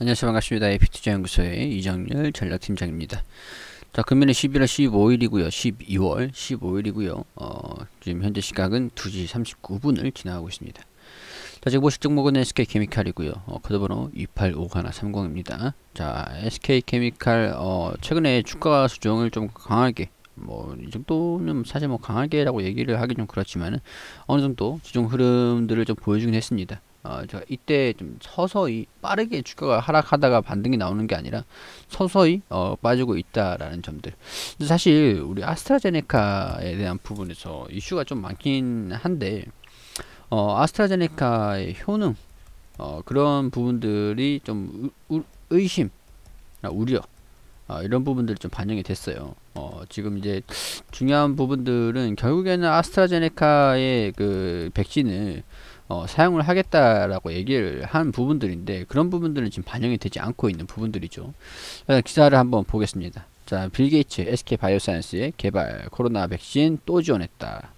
안녕하세요. 반갑습니다. AP투자연구소의 이정렬 전략팀장입니다. 자, 금일은 11월 15일이고요. 12월 15일이고요. 지금 현재 시각은 2시 39분을 지나가고 있습니다. 자, 지금 보실 종목은 SK케미칼이고요. 코드번호 285130입니다. 자, SK케미칼 최근에 주가 수정을 좀 강하게, 이 정도는 사실 강하게라고 얘기를 하기 좀 그렇지만은 어느 정도 지정 흐름들을 좀 보여주긴 했습니다. 제가 이때 좀 서서히 빠르게 주가가 하락하다가 반등이 나오는 게 아니라 서서히 빠지고 있다라는 점들. 근데 사실 우리 아스트라제네카에 대한 부분에서 이슈가 좀 많긴 한데 아스트라제네카의 효능 그런 부분들이 좀 의심, 우려 이런 부분들이 좀 반영이 됐어요. 지금 이제 중요한 부분들은 결국에는 아스트라제네카의 그 백신을 사용을 하겠다라고 얘기를 한 부분들인데 그런 부분들은 지금 반영이 되지 않고 있는 부분들이죠. 기사를 한번 보겠습니다. 자, 빌 게이츠 SK바이오사이언스의 개발 코로나 백신 또 지원했다.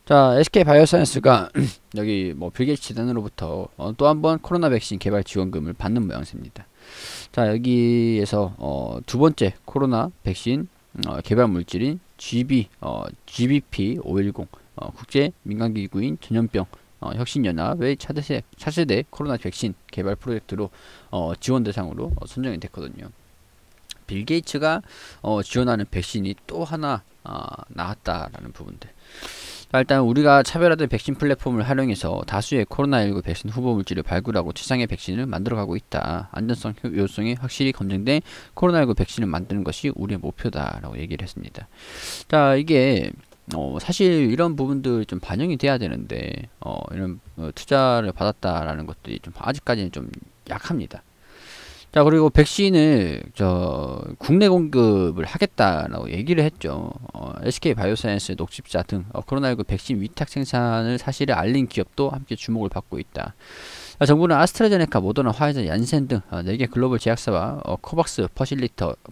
자, SK바이오사이언스가 여기 빌 게이츠 재단으로부터 또 한번 코로나 백신 개발 지원금을 받는 모양새입니다. 자, 여기에서 두 번째 코로나 백신 개발 물질인 GBP510 국제 민간기구인 전염병 혁신연합의 차세대 코로나 백신 개발 프로젝트로 지원 대상으로 선정이 됐거든요. 빌 게이츠가 지원하는 백신이 또 하나 나왔다라는 부분들. 일단 우리가 차별화된 백신 플랫폼을 활용해서 다수의 코로나19 백신 후보 물질을 발굴하고 최상의 백신을 만들어가고 있다. 안전성, 효율성이 확실히 검증된 코로나19 백신을 만드는 것이 우리의 목표다라고 얘기를 했습니다. 자, 이게 사실 이런 부분들 좀 반영이 돼야 되는데 이런 투자를 받았다라는 것들이 좀 아직까지는 좀 약합니다. 자, 그리고 백신을 국내 공급을 하겠다라고 얘기를 했죠. SK바이오사이언스, 녹십자 등 코로나19 백신 위탁 생산을 사실을 알린 기업도 함께 주목을 받고 있다. 정부는 아스트라제네카, 모더나, 화이자, 얀센 등 4개 글로벌 제약사와 코박스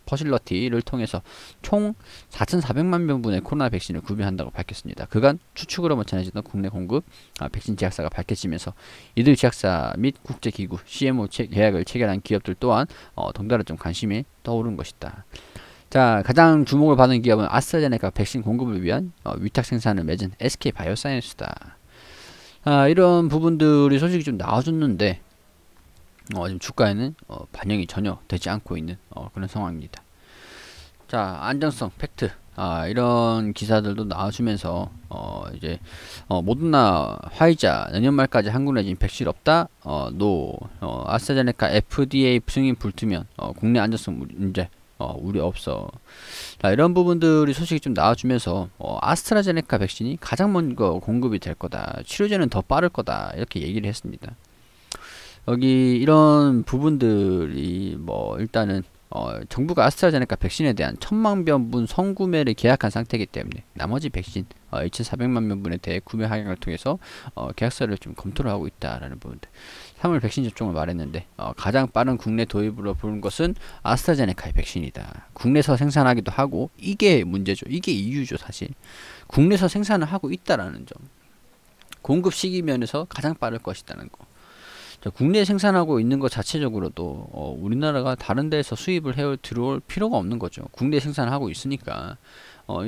퍼실러티를 통해서 총 4,400만 명분의 코로나 백신을 구매한다고 밝혔습니다. 그간 추측으로만 전해지던 국내 공급 백신 제약사가 밝혀지면서 이들 제약사 및 국제기구, CMO 계약을 체결한 기업들 또한 덩달아 좀 관심이 떠오른 것이다. 자, 가장 주목을 받은 기업은 아스트라제네카 백신 공급을 위한 위탁 생산을 맺은 SK바이오사이언스다. 이런 부분들이 솔직히 좀 나와줬는데 지금 주가에는 반영이 전혀 되지 않고 있는 그런 상황입니다. 자, 안정성, 팩트 이런 기사들도 나와주면서 이제 모더나, 화이자 내년 말까지 한국 내진 백신 없다. 아스트라제네카 FDA 승인 불투면 국내 안정성 문제 우려 없어. 자, 이런 부분들이 소식이 좀 나와주면서 아스트라제네카 백신이 가장 먼저 공급이 될 거다. 치료제는 더 빠를 거다. 이렇게 얘기를 했습니다. 여기 이런 부분들이 일단은 정부가 아스트라제네카 백신에 대한 1,000만 명분 선구매를 계약한 상태이기 때문에 나머지 백신 2,400만 명분에 대해 구매 합약을 통해서 계약서를 좀 검토를 하고 있다라는 부분들. 3월 백신 접종을 말했는데 가장 빠른 국내 도입으로 보는 것은 아스트라제네카의 백신이다. 국내에서 생산하기도 하고 이게 문제죠. 이게 이유죠. 사실 국내에서 생산을 하고 있다라는 점. 공급 시기 면에서 가장 빠를 것이라는 거. 국내에 생산하고 있는 것 자체적으로도 우리나라가 다른 데에서 수입을 들어올 필요가 없는 거죠. 국내에 생산하고 있으니까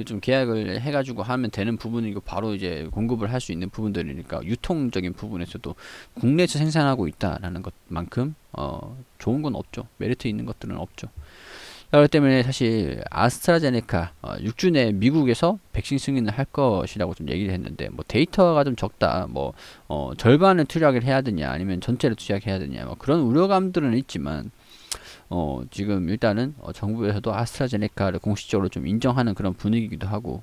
좀 계약을 해가지고 하면 되는 부분이고 바로 이제 공급을 할 수 있는 부분들이니까 유통적인 부분에서도 국내에서 생산하고 있다라는 것만큼 좋은 건 없죠. 메리트 있는 것들은 없죠. 그렇기 때문에 사실 아스트라제네카 6주 내에 미국에서 백신 승인을 할 것이라고 좀 얘기를 했는데 데이터가 좀 적다. 절반을 투약을 해야 되냐 아니면 전체를 투약해야 되냐 그런 우려감들은 있지만 지금 일단은 정부에서도 아스트라제네카를 공식적으로 좀 인정하는 그런 분위기이기도 하고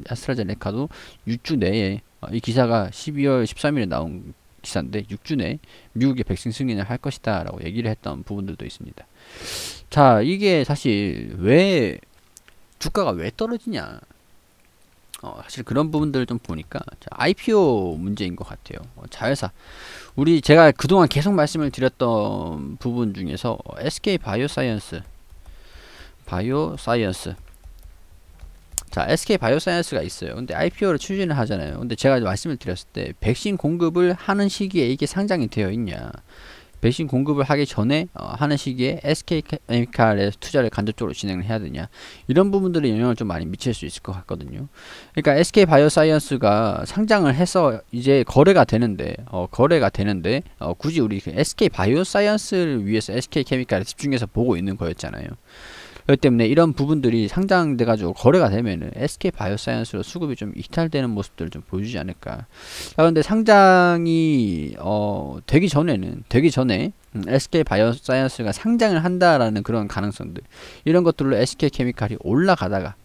아스트라제네카도 6주 내에 이 기사가 12월 13일에 나온 기사인데 6주 내에 미국의 백신 승인을 할 것이다 라고 얘기를 했던 부분들도 있습니다. 자, 이게 사실 왜 주가가 왜 떨어지냐 사실 그런 부분들을 좀 보니까 IPO 문제인 것 같아요. 자회사 제가 그동안 계속 말씀을 드렸던 부분 중에서 SK바이오사이언스 자, SK바이오사이언스가 있어요. 근데 IPO를 추진을 하잖아요. 근데 제가 말씀을 드렸을 때 백신 공급을 하는 시기에 이게 상장이 되어 있냐 백신 공급을 하기 전에 하는 시기에 SK케미칼에 투자를 간접적으로 진행을 해야 되냐, 이런 부분들이 영향을 좀 많이 미칠 수 있을 것 같거든요. 그러니까 SK바이오사이언스가 상장을 해서 이제 거래가 되는데 굳이 우리 SK바이오사이언스를 위해서 SK케미칼에 집중해서 보고 있는 거였잖아요. 그렇기 때문에 이런 부분들이 상장돼 가지고 거래가 되면은 SK바이오사이언스로 수급이 좀 이탈되는 모습들을 좀 보여주지 않을까. 그런데 상장이 되기 전에 SK바이오사이언스가 상장을 한다라는 그런 가능성들, 이런 것들로 SK케미칼이 올라가다가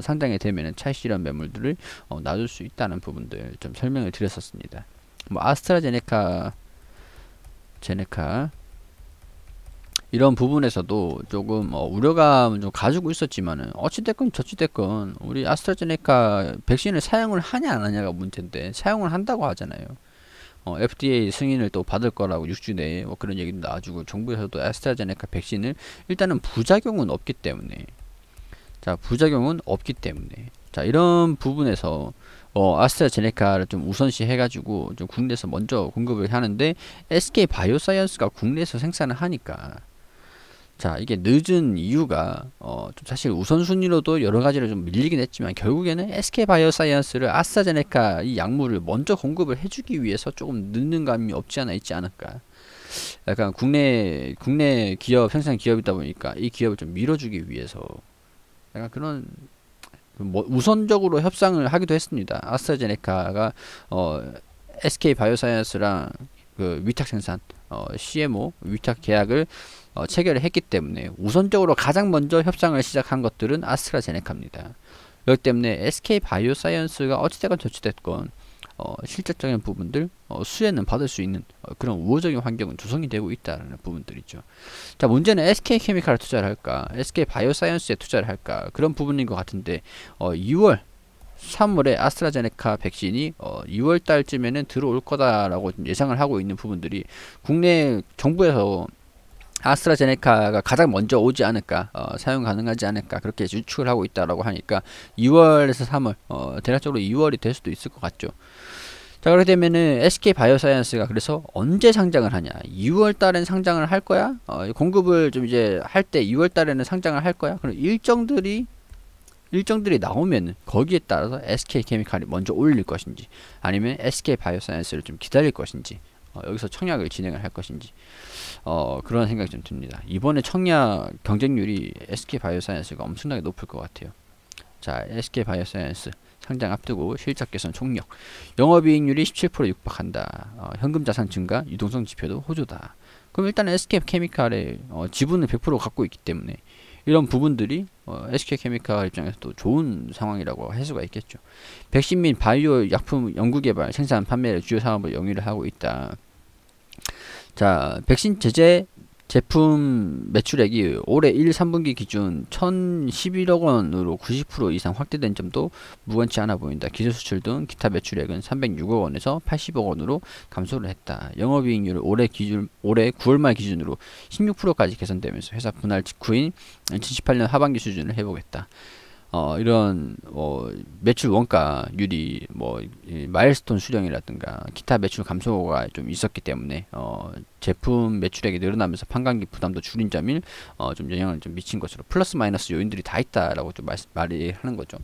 상장이 되면은 차익실현 매물들을 놔줄 수 있다는 부분들 좀 설명을 드렸었습니다. 뭐 아스트라제네카 이런 부분에서도 조금 우려감은 좀 가지고 있었지만은 어찌됐건 저찌됐건 우리 아스트라제네카 백신을 사용을 하냐 안 하냐가 문제인데 사용을 한다고 하잖아요. FDA 승인을 또 받을 거라고 6주 내에 뭐 그런 얘기도 나와주고, 정부에서도 아스트라제네카 백신을 일단은 부작용은 없기 때문에 이런 부분에서 아스트라제네카를 좀 우선시 해가지고 좀 국내에서 먼저 공급을 하는데, SK바이오사이언스가 국내에서 생산을 하니까 이게 늦은 이유가 좀 사실 우선순위로도 여러가지로 좀 밀리긴 했지만, 결국에는 SK바이오사이언스를 아스트라제네카 이 약물을 먼저 공급을 해주기 위해서 조금 늦는 감이 없지 않아 있지 않을까. 약간 국내 기업, 생산 기업이다 보니까 이 기업을 좀 밀어주기 위해서 약간 그런 우선적으로 협상을 하기도 했습니다. 아스트라제네카가 SK바이오사이언스랑 그 위탁 생산 CMO 위탁 계약을 체결을 했기 때문에 우선적으로 가장 먼저 협상을 시작한 것들은 아스트라제네카입니다. 그렇기 때문에 SK바이오사이언스가 어찌됐건 저찌됐건 실질적인 부분들 수혜는 받을 수 있는 그런 우호적인 환경은 조성이 되고 있다는 부분들이죠. 자, 문제는 SK케미칼에 투자를 할까, SK바이오사이언스에 투자를 할까, 그런 부분인 것 같은데 2월 3월에 아스트라제네카 백신이 2월 달쯤에는 들어올 거다라고 예상을 하고 있는 부분들이, 국내 정부에서 아스트라제네카가 가장 먼저 오지 않을까, 사용 가능하지 않을까, 그렇게 유축을 하고 있다라고 하니까 2월에서 3월, 대략적으로 2월이 될 수도 있을 것 같죠. 자, 그렇게 되면은 SK바이오사이언스가 그래서 언제 상장을 하냐, 2월 달엔 상장을 할 거야, 공급을 좀 이제 할 때 2월 달에는 상장을 할 거야, 그럼 일정들이 나오면 거기에 따라서 SK케미칼이 먼저 올릴 것인지, 아니면 SK바이오사이언스를 좀 기다릴 것인지, 여기서 청약을 진행을 할 것인지, 그런 생각이 좀 듭니다. 이번에 청약 경쟁률이 SK바이오사이언스가 엄청나게 높을 것 같아요. 자, SK바이오사이언스 상장 앞두고 실적 개선 총력, 영업이익률이 17% 육박한다, 현금 자산 증가, 유동성 지표도 호조다. 그럼 일단 SK케미칼의 지분을 100% 갖고 있기 때문에 이런 부분들이 SK케미칼 입장에서 또 좋은 상황이라고 할 수가 있겠죠. 백신 및 바이오 약품 연구개발, 생산, 판매를 주요 사업을 영위를 하고 있다. 자, 백신 제품 매출액이 올해 1, 3분기 기준 1,011억 원으로 90% 이상 확대된 점도 무관치 않아 보인다. 기술 수출 등 기타 매출액은 306억 원에서 80억 원으로 감소를 했다. 영업이익률을 올해 9월 말 기준으로 16%까지 개선되면서 회사 분할 직후인 2018년 하반기 수준을 회복했다. 이런 매출 원가율이 마일스톤 수령이라든가 기타 매출 감소가 좀 있었기 때문에 제품 매출액이 늘어나면서 판관비 부담도 줄인 점이 좀 영향을 좀 미친 것으로, 플러스 마이너스 요인들이 다 있다라고 좀 말이 하는 거죠.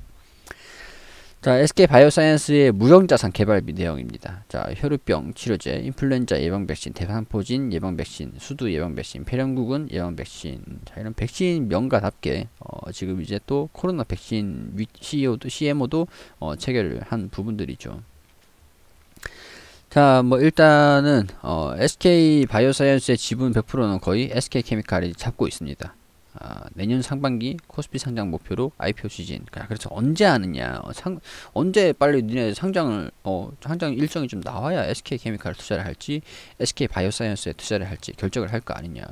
자, SK바이오사이언스의 무형자산 개발 및 내용입니다. 자, 혈우병 치료제, 인플루엔자 예방 백신, 대상포진 예방 백신, 수두 예방 백신, 폐렴구군 예방 백신. 자, 이런 백신 명가답게 지금 이제 또 코로나 백신 CMO도 체결을 한 부분들이죠. 자, 일단은 SK바이오사이언스의 지분 100%는 거의 SK케미칼이 잡고 있습니다. 내년 상반기 코스피 상장 목표로 IPO 추진. 그렇죠. 언제 하느냐, 언제 빨리 니네 상장 일정이 좀 나와야 SK케미칼에 투자를 할지 SK바이오사이언스에 투자를 할지 결정을 할 거 아니냐.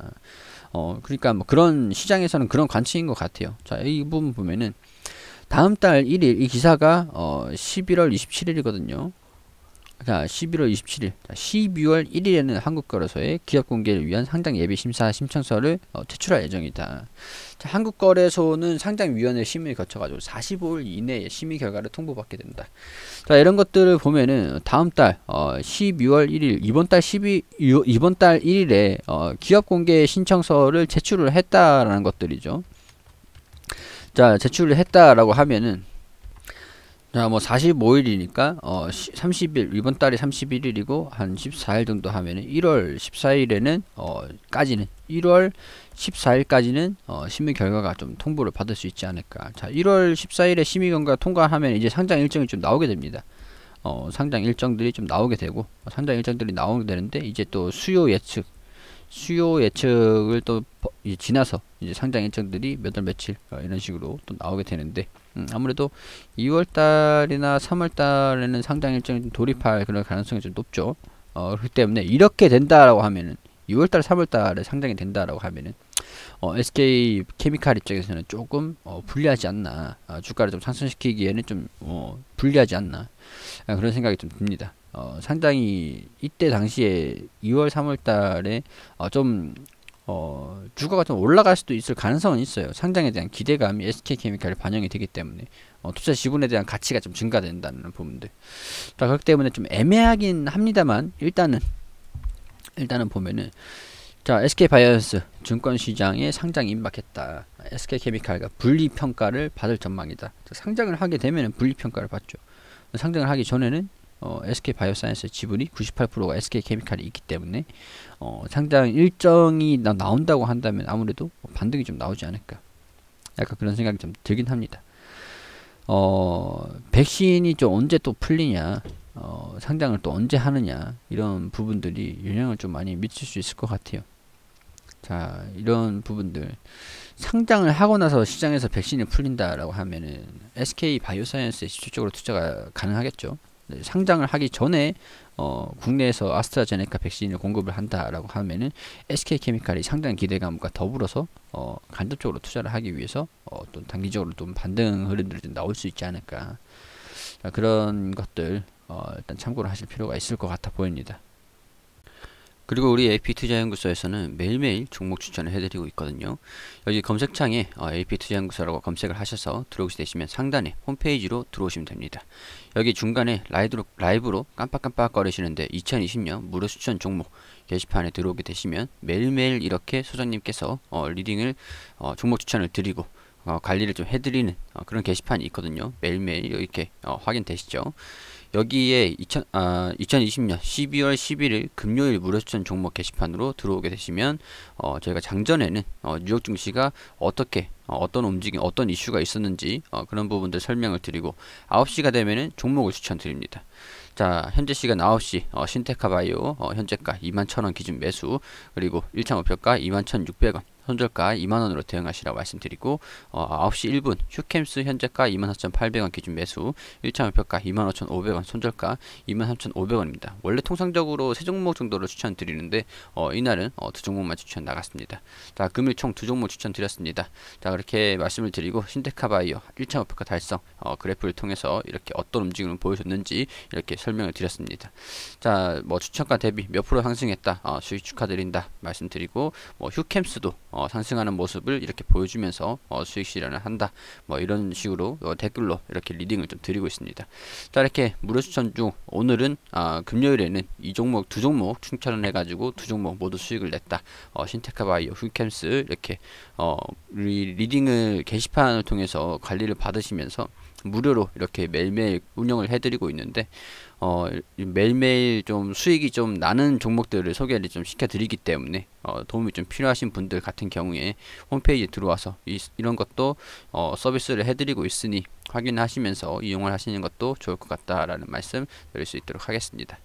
그러니까 그런 시장에서는 그런 관측인 것 같아요. 자, 이 부분 보면은 다음 달 1일 이 기사가 11월 27일이거든요. 자, 11월 27일, 12월 1일에는 한국거래소에 기업 공개를 위한 상장 예비 심사 신청서를 제출할 예정이다. 자, 한국거래소는 상장위원회 심의를 거쳐가지고 45일 이내에 심의 결과를 통보받게 된다. 자, 이런 것들을 보면은 다음 달 12월 1일 이번 달 1일에 기업 공개 신청서를 제출을 했다라는 것들이죠. 자, 제출을 했다라고 하면은 자, 뭐 45일이니까 30일 이번 달이 31일이고 한 14일 정도 하면은 1월 14일에는 까지는 1월 14일까지는 심의 결과가 좀 통보를 받을 수 있지 않을까. 자, 1월 14일에 심의 결과 통과하면 이제 상장 일정이 좀 나오게 됩니다. 상장 일정들이 좀 나오게 되고 상장 일정들이 나오게 되는데 이제 또 수요 예측을 또 지나서 이제 상장 일정들이 몇 월 며칠 이런 식으로 또 나오게 되는데 아무래도 2월달이나 3월달에는 상장 일정이 좀 돌입할 그런 가능성이 좀 높죠. 그렇기 때문에 이렇게 된다라고 하면은 2월달, 3월달에 상장이 된다라고 하면은 SK 케미칼 입장에서는 조금 불리하지 않나, 주가를 좀 상승시키기에는 좀 불리하지 않나, 그런 생각이 좀 듭니다. 상당히 이때 당시에 2월 3월달에 좀 주가가 좀 올라갈 수도 있을 가능성은 있어요. 상장에 대한 기대감이 SK케미칼에 반영이 되기 때문에 투자 지분에 대한 가치가 좀 증가된다는 부분들. 자, 그렇기 때문에 좀 애매하긴 합니다만 일단은 보면은 자, SK바이오스 증권시장에 상장이 임박했다. SK케미칼과 분리평가를 받을 전망이다. 자, 상장을 하게 되면 분리평가를 받죠. 상장을 하기 전에는 SK바이오사이언스 지분이 98%가 SK케미칼이 있기 때문에 상장 일정이 나온다고 한다면 아무래도 반등이 좀 나오지 않을까. 약간 그런 생각이 좀 들긴 합니다. 백신이 좀 언제 또 풀리냐, 상장을 또 언제 하느냐, 이런 부분들이 영향을 좀 많이 미칠 수 있을 것 같아요. 자, 이런 부분들 상장을 하고 나서 시장에서 백신이 풀린다라고 하면은 SK바이오사이언스에 직접적으로 투자가 가능하겠죠. 상장을 하기 전에 국내에서 아스트라제네카 백신을 공급을 한다라고 하면은 SK케미칼이 상장 기대감과 더불어서 간접적으로 투자를 하기 위해서 또 단기적으로 좀 반등 흐름들이 좀 나올 수 있지 않을까. 그런 것들 일단 참고를 하실 필요가 있을 것 같아 보입니다. 그리고 우리 AP투자연구소에서는 매일매일 종목 추천을 해드리고 있거든요. 여기 검색창에 AP투자연구소라고 검색을 하셔서 들어오게 되시면 상단에 홈페이지로 들어오시면 됩니다. 여기 중간에 라이브로 깜빡깜빡 거리시는데 2020년 무료 추천 종목 게시판에 들어오게 되시면 매일매일 이렇게 소장님께서 리딩을 종목 추천을 드리고 관리를 좀 해드리는 그런 게시판이 있거든요. 매일매일 이렇게 확인되시죠. 여기에 2020년 12월 11일 금요일 무료추천 종목 게시판으로 들어오게 되시면 저희가 장전에는 뉴욕 증시가 어떻게 어떤 움직임, 어떤 이슈가 있었는지 그런 부분들 설명을 드리고 9시가 되면은 종목을 추천드립니다. 자, 현재 시간 9시 신테카바이오 현재가 21,000원 기준 매수, 그리고 1차 목표가 21,600원, 손절가 2만원으로 대응하시라고 말씀드리고 9시 1분 휴캠스 현재가 24,800원 기준 매수, 1차 목표가 25,500원, 손절가 23,500원입니다. 원래 통상적으로 3종목 정도를 추천드리는데 이날은 2종목만 추천 나갔습니다. 자, 금일 총 2종목 추천드렸습니다. 자, 그렇게 말씀을 드리고 신테카바이오 1차 목표가 달성 그래프를 통해서 이렇게 어떤 움직임을 보여줬는지 이렇게 설명을 드렸습니다. 자, 뭐 추천가 대비 몇 프로 상승했다, 수익 축하드린다 말씀드리고, 뭐 휴캠스도 상승하는 모습을 이렇게 보여주면서 수익 실현을 한다, 뭐 이런 식으로 댓글로 이렇게 리딩을 좀 드리고 있습니다. 자, 이렇게 무료 추천 중 오늘은 금요일에는 두 종목 추천을 해가지고 2종목 모두 수익을 냈다. 신테카바이오, 휴캠스 이렇게 리딩을 게시판을 통해서 관리를 받으시면서 무료로 이렇게 매일매일 운영을 해드리고 있는데 매일매일 좀 수익이 좀 나는 종목들을 소개를 좀 시켜드리기 때문에 도움이 좀 필요하신 분들 같은 경우에 홈페이지에 들어와서 이런 것도 서비스를 해드리고 있으니 확인하시면서 이용을 하시는 것도 좋을 것 같다라는 말씀 드릴 수 있도록 하겠습니다.